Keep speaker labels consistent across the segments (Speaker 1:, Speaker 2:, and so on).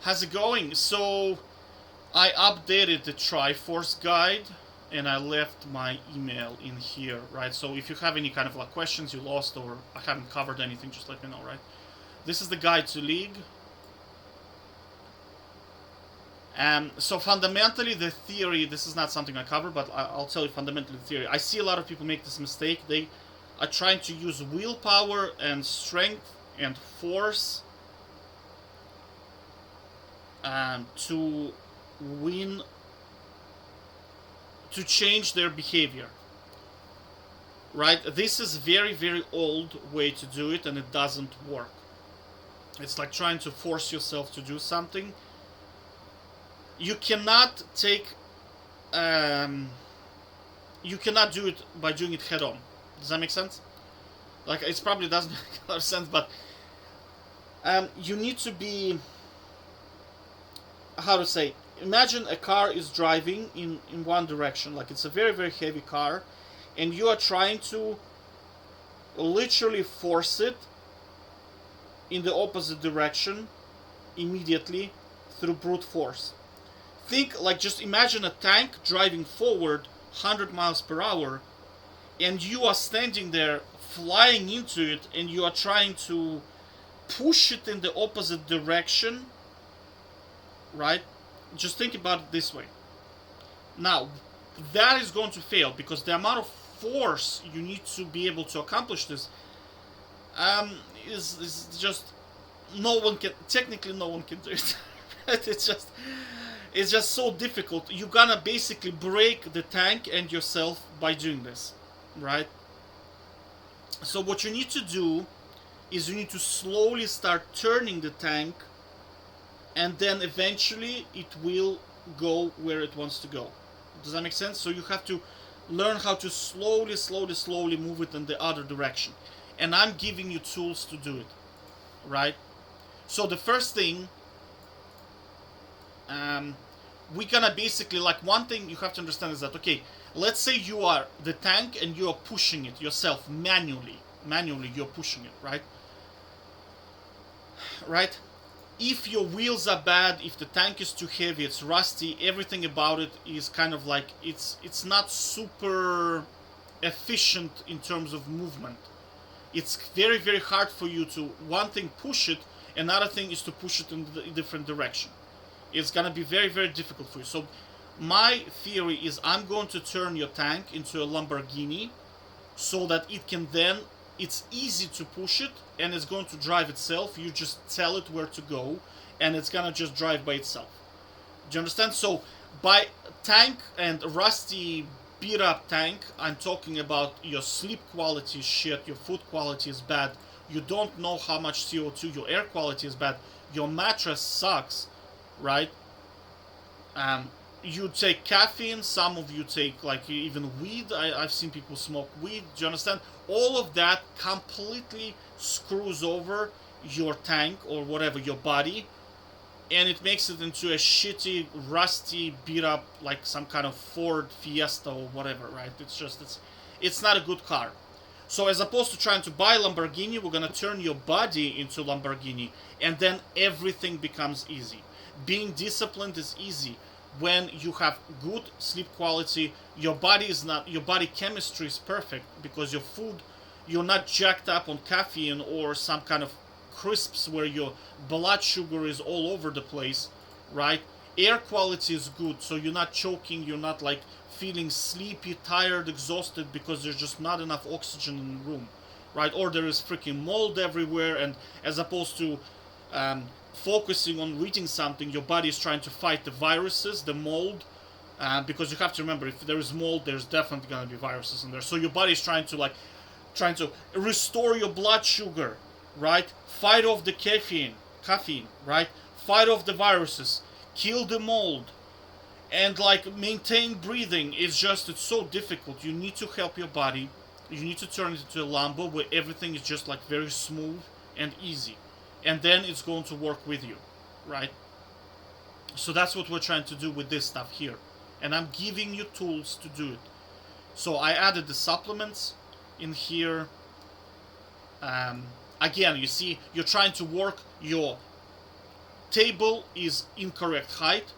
Speaker 1: How's it going? So, I updated the Triforce guide and I left my email in here, right? So, if you have any kind of like questions you lost or I haven't covered anything, just let me know, right? This is the guide to League. So, fundamentally, the theory, this is not something I cover, but I'll tell you fundamentally the theory. I see a lot of people make this mistake. They are trying to use willpower and strength and force to win, to change their behavior, right? This is very, very old way to do it, and it doesn't work. It's like trying to force yourself to do something. You cannot take, you cannot do it by doing it head on. Does that make sense? Like, it probably doesn't make a lot of sense, but you need to be, how to say, imagine a car is driving in one direction, like it's a very, very heavy car, and you are trying to literally force it in the opposite direction immediately through brute force. Think, like, just imagine a tank driving forward 100 miles per hour, and you are standing there flying into it, and you are trying to push it in the opposite direction, right? Just think about it this way. Now, that is going to fail because the amount of force you need to be able to accomplish this is just, no one can, technically no one can do it. It's just so difficult. You're gonna basically break the tank and yourself by doing this, right? So what you need to do is you need to slowly start turning the tank, and then eventually it will go where it wants to go. Does that make sense? So you have to learn how to slowly move it in the other direction. And I'm giving you tools to do it, right? So the first thing, we're gonna basically, like, one thing you have to understand is that, okay, let's say you are the tank and you are pushing it yourself manually you're pushing it, right? If your wheels are bad, if the tank is too heavy, it's rusty, everything about it is kind of like, it's not super efficient in terms of movement. It's very, very hard for you to, one thing, push it, another thing is to push it in a different direction. It's gonna be very, very difficult for you. So my theory is I'm going to turn your tank into a Lamborghini so that it can then, it's easy to push it and it's going to drive itself. You just tell it where to go and it's gonna just drive by itself. Do you understand? So by tank and rusty beat up tank, I'm talking about your sleep quality is shit, your food quality is bad, you don't know how much CO2, your air quality is bad, your mattress sucks, right? You take caffeine, some of you take, like, even weed. I've seen people smoke weed. Do you understand? All of that completely screws over your tank or whatever, your body, and it makes it into a shitty, rusty, beat up, like some kind of Ford Fiesta or whatever, right? It's not a good car. So as opposed to trying to buy Lamborghini, we're gonna turn your body into Lamborghini, and then everything becomes easy. Being disciplined is easy when you have good sleep quality. Your body chemistry is perfect because your food, you're not jacked up on caffeine or some kind of crisps where your blood sugar is all over the place, right? Air quality is good, so you're not choking, you're not like feeling sleepy, tired, exhausted because there's just not enough oxygen in the room, right? Or there is freaking mold everywhere, and as opposed to focusing on reading something, your body is trying to fight the viruses, the mold, because you have to remember, if there is mold, there's definitely going to be viruses in there. So your body is trying to restore your blood sugar, right? Fight off the caffeine, right? Fight off the viruses, kill the mold, and like maintain breathing. It's so difficult. You need to help your body. You need to turn it into a Lambo where everything is just like very smooth and easy. And then it's going to work with you, right? So that's what we're trying to do with this stuff here. And I'm giving you tools to do it. So I added the supplements in here. Again, you see, you're trying to work your table is incorrect height.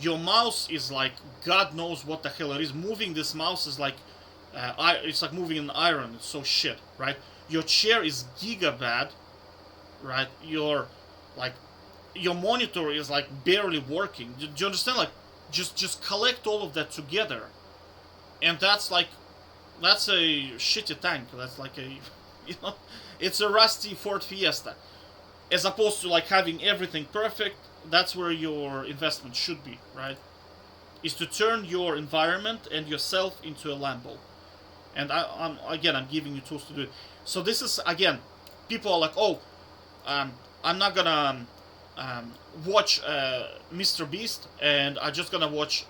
Speaker 1: Your mouse is like God knows what the hell it is. Moving this mouse is like it's like moving an iron. It's so shit, right? Your chair is giga bad, right? Your monitor is like barely working. Do you understand? Like just collect all of that together, and that's a shitty tank. That's like a it's a rusty Ford Fiesta, as opposed to like having everything perfect. That's where your investment should be, right? Is to turn your environment and yourself into a Lambo. And I'm giving you tools to do it. So this is, again, people are like, oh, I'm not gonna watch Mr. Beast, and I'm just gonna watch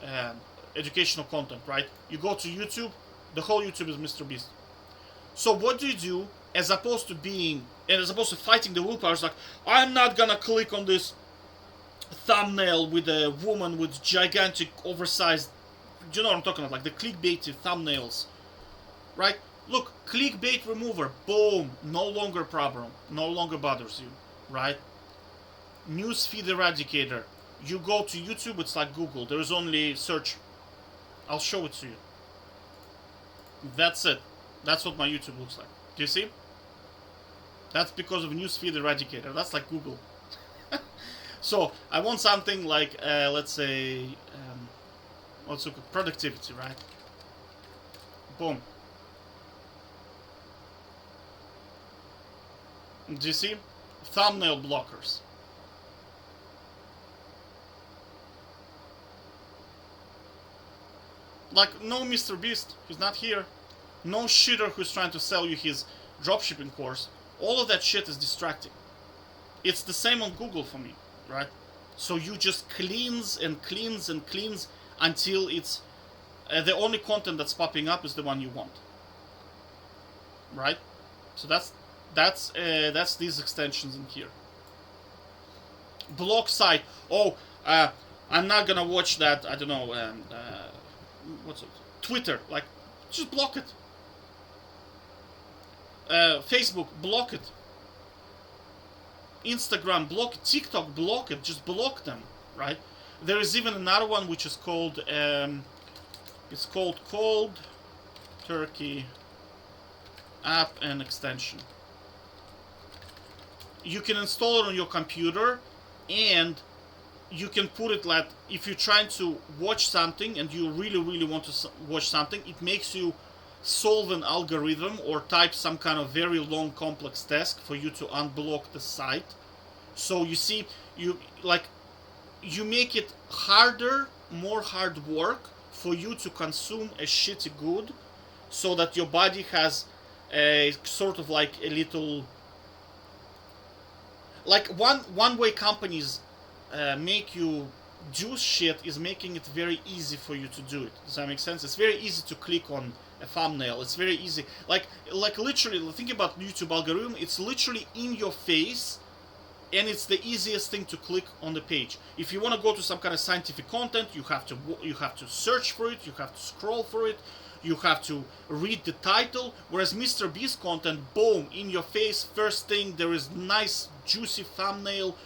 Speaker 1: educational content, right? You go to YouTube, the whole YouTube is Mr. Beast. So what do? As opposed to fighting the willpower, it's like, I'm not gonna click on this thumbnail with a woman with gigantic, oversized, do you know what I'm talking about? Like the clickbaity thumbnails, right? Look, clickbait remover, boom, no longer problem, no longer bothers you, right? Newsfeed eradicator, you go to YouTube, it's like Google, there is only search. I'll show it to you. That's it. That's what my YouTube looks like. Do you see? That's because of newsfeed eradicator. That's like Google. So I want something like, let's say, let's look at productivity, right? Boom. Do you see? Thumbnail blockers. Like, no Mr. Beast, he's not here. No shitter who's trying to sell you his dropshipping course. All of that shit is distracting. It's the same on Google for me, right? So you just cleanse and cleanse and cleanse until it's the only content that's popping up is the one you want, right? So that's these extensions in here. Block site. Oh, I'm not gonna watch that. I don't know. What's it? Twitter. Like, just block it. Facebook, block it. Instagram, block it. TikTok, block it. Just block them, right? There is even another one which is called it's called Cold Turkey app and extension. You can install it on your computer, and you can put it like, if you're trying to watch something and you really want to watch something, it makes you solve an algorithm or type some kind of very long complex task for you to unblock the site. So you see, you make it harder, more hard work for you to consume a shitty good, so that your body has a sort of like a little, like one way companies make you do shit is making it very easy for you to do it. Does that make sense? It's very easy to click on a thumbnail. It's very easy. Like literally, think about YouTube algorithm. It's literally in your face, and it's the easiest thing to click on the page. If you want to go to some kind of scientific content, you have to search for it. You have to scroll for it. You have to read the title. Whereas Mr. Beast content, boom, in your face. First thing, there is nice juicy thumbnail.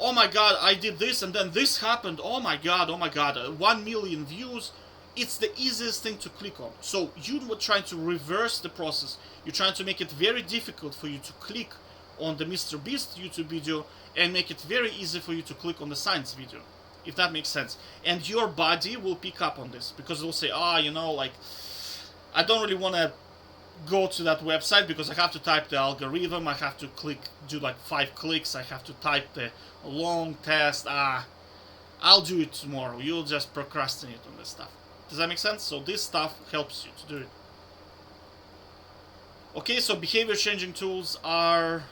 Speaker 1: Oh my god, I did this and then this happened. Oh my god, 1 million views. It's the easiest thing to click on. So you were trying to reverse the process. You're trying to make it very difficult for you to click on the Mr. Beast YouTube video and make it very easy for you to click on the science video, if that makes sense. And your body will pick up on this, because it will say, like, I don't really want to go to that website because I have to type the algorithm, I have to do like 5 clicks, I have to type the long test. I'll do it tomorrow. You'll just procrastinate on this stuff. Does that make sense? So this stuff helps you to do it. Okay, so behavior changing tools are,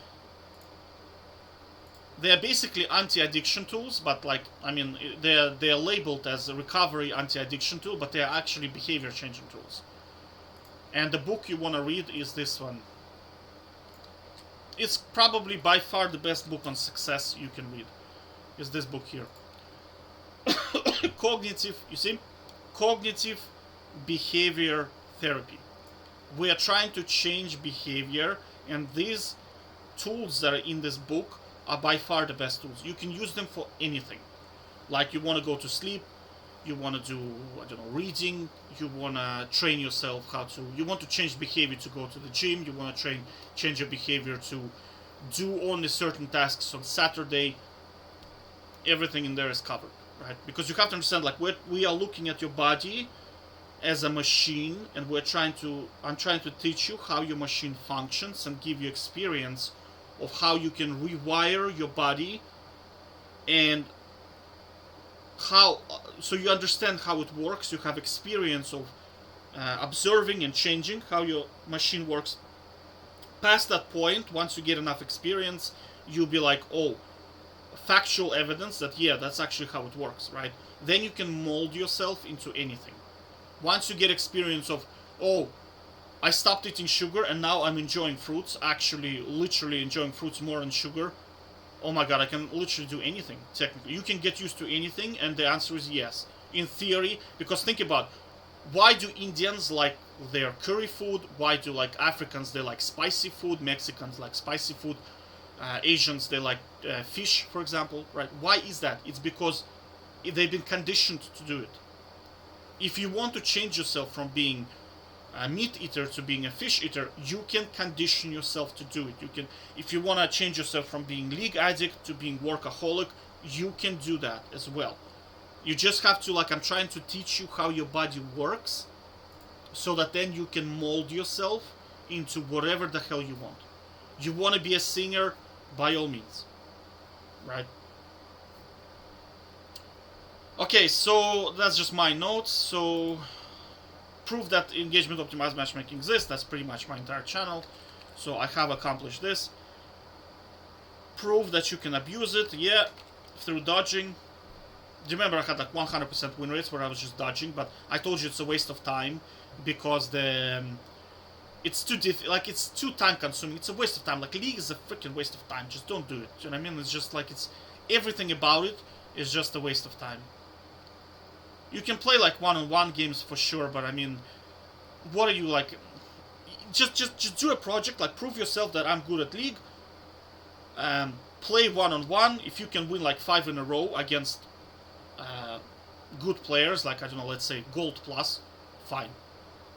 Speaker 1: they're basically anti-addiction tools, but like, I mean, they're labeled as a recovery anti-addiction tool, but they're actually behavior changing tools. And the book you want to read is this one. It's probably by far the best book on success you can read. Is this book here. Cognitive behavior therapy. We are trying to change behavior, and these tools that are in this book are by far the best tools. You can use them for anything. Like you want to go to sleep, you want to do, I don't know, reading, you want to train yourself you want to change behavior to go to the gym, you want to change your behavior to do only certain tasks on Saturday. Everything in there is covered, right? Because you have to understand, like, we are looking at your body as a machine, and I'm trying to teach you how your machine functions and give you experience of how you can rewire your body, and so you understand how it works. You have experience of observing and changing how your machine works. Past that point, once you get enough experience, you'll be like, oh, factual evidence that, yeah, that's actually how it works, right? Then you can mold yourself into anything. Once you get experience of, oh, I stopped eating sugar and now I'm enjoying fruits, actually literally enjoying fruits more than sugar, oh my god, I can literally do anything, technically. You can get used to anything, and the answer is yes. In theory, because think about, why do Indians like their curry food? Why do like Africans, they like spicy food? Mexicans like spicy food. Asians, they like fish, for example, right? Why is that? It's because they've been conditioned to do it. If you want to change yourself from being a meat eater to being a fish eater, you can condition yourself to do it. You can, if you want to change yourself from being league addict to being workaholic, you can do that as well. You just have to, like, I'm trying to teach you how your body works, so that then you can mold yourself into whatever the hell you want. You want to be a singer, by all means, right? Okay, so that's just my notes. So prove that engagement optimized matchmaking exists. That's pretty much my entire channel. So I have accomplished this. Prove that you can abuse it, yeah, through dodging. Do you remember I had like 100% win rates where I was just dodging? But I told you it's a waste of time, because it's too it's too time consuming. It's a waste of time. Like, League is a freaking waste of time. Just don't do it. Do you know what I mean? It's just like, it's everything about it is just a waste of time. You can play like one-on-one games for sure, but I mean, what are you like? Just do a project, like prove yourself that I'm good at League. Play one-on-one. If you can win like 5 in a row against good players, like, I don't know, let's say Gold Plus, fine.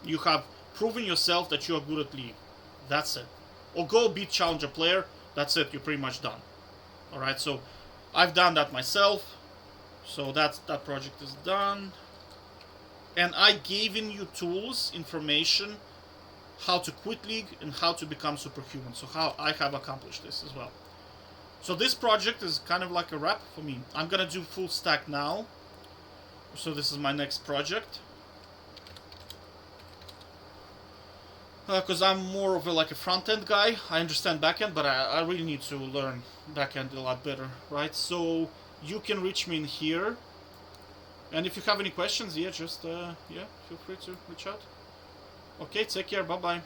Speaker 1: You have proven yourself that you are good at League. That's it. Or go beat Challenger player. That's it. You're pretty much done. Alright, so I've done that myself. So that project is done. And I gave in you tools, information, how to quit League and how to become superhuman. So how I have accomplished this as well. So this project is kind of like a wrap for me. I'm gonna do full stack now. So this is my next project. Because I'm more of a front-end guy. I understand back-end, but I really need to learn back-end a lot better, right? So you can reach me in here. And if you have any questions, yeah, just, feel free to reach out. Okay, take care, bye-bye.